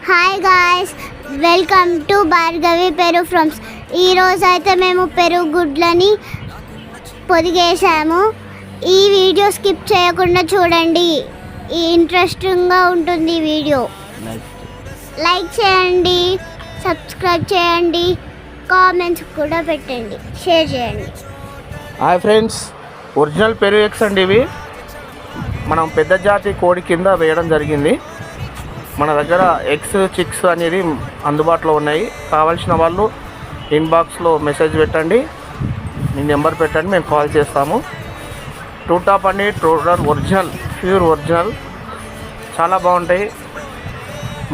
Hi guys, welcome to Bhargavi పెరుగు ఫ్రమ్స్. ఈరోజు అయితే మేము పెరుగు గుడ్లని పొదిగేసాము. ఈ వీడియో స్కిప్ చేయకుండా చూడండి, ఇంట్రెస్టింగ్గా ఉంటుంది ఈ వీడియో. లైక్ చేయండి, సబ్స్క్రైబ్ చేయండి, కామెంట్స్ కూడా పెట్టండి, షేర్ చేయండి. హాయ్ ఫ్రెండ్స్, ఒరిజినల్ పెరుగు ఎగ్స్ అండి ఇవి. మనం పెద్ద జాతి కోడి కింద వేయడం జరిగింది. మన దగ్గర ఎగ్స్ చిక్స్ అనేది అందుబాటులో ఉన్నాయి. కావాల్సిన వాళ్ళు ఇన్బాక్స్లో మెసేజ్ పెట్టండి, మీ నెంబర్ పెట్టండి, మేము కాల్ చేస్తాము. టూ టాప్ అండి, టోటల్ ఒరిజినల్, ప్యూర్ ఒరిజినల్, చాలా బాగుంటాయి.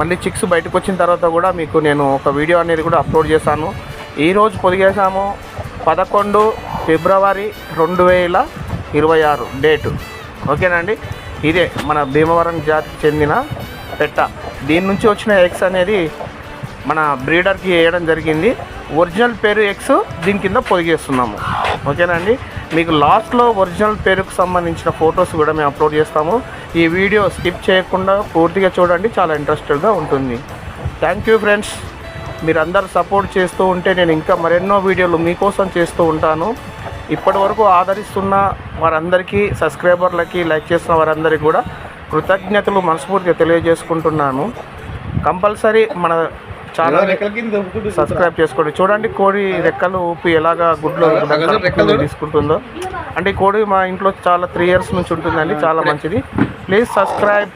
మళ్ళీ చిక్స్ బయటకు వచ్చిన తర్వాత కూడా మీకు నేను ఒక వీడియో అనేది కూడా అప్లోడ్ చేశాను. ఈరోజు పొదిగేసాము 11 ఫిబ్రవరి 2026 డేటు. ఓకేనండి. ఇదే మన భీమవరం జాతికి చెందిన పెట్ట. దీని నుంచి వచ్చిన ఎగ్స్ అనేది మన బ్రీడర్కి వేయడం జరిగింది. ఒరిజినల్ పెరుగు ఎగ్స్ దీని కింద పొదిగేస్తున్నాము. ఓకేనండి. మీకు లాస్ట్లో ఒరిజినల్ పెరుగుకు సంబంధించిన ఫొటోస్ కూడా మేము అప్లోడ్ చేస్తాము. ఈ వీడియో స్కిప్ చేయకుండా పూర్తిగా చూడండి, చాలా ఇంట్రెస్టెడ్గా ఉంటుంది. Thank you friends. మీరందరూ సపోర్ట్ చేస్తూ ఉంటే నేను ఇంకా మరెన్నో వీడియోలు మీకోసం చేస్తూ ఉంటాను. ఇప్పటి వరకు ఆదరిస్తున్న వారందరికీ, సబ్స్క్రైబర్లకి, లైక్ చేస్తున్న వారందరికీ కూడా కృతజ్ఞతలు మనస్ఫూర్తిగా తెలియజేసుకుంటున్నాను. కంపల్సరీ మన ఛానల్ సబ్స్క్రైబ్ చేసుకోండి. చూడండి కోడి రెక్కలు ఊపి ఎలాగా గుడ్లు తీసుకుంటుందో. అంటే కోడి మా ఇంట్లో చాలా 3 years నుంచి ఉంటుందండి, చాలా మంచిది. Please subscribe.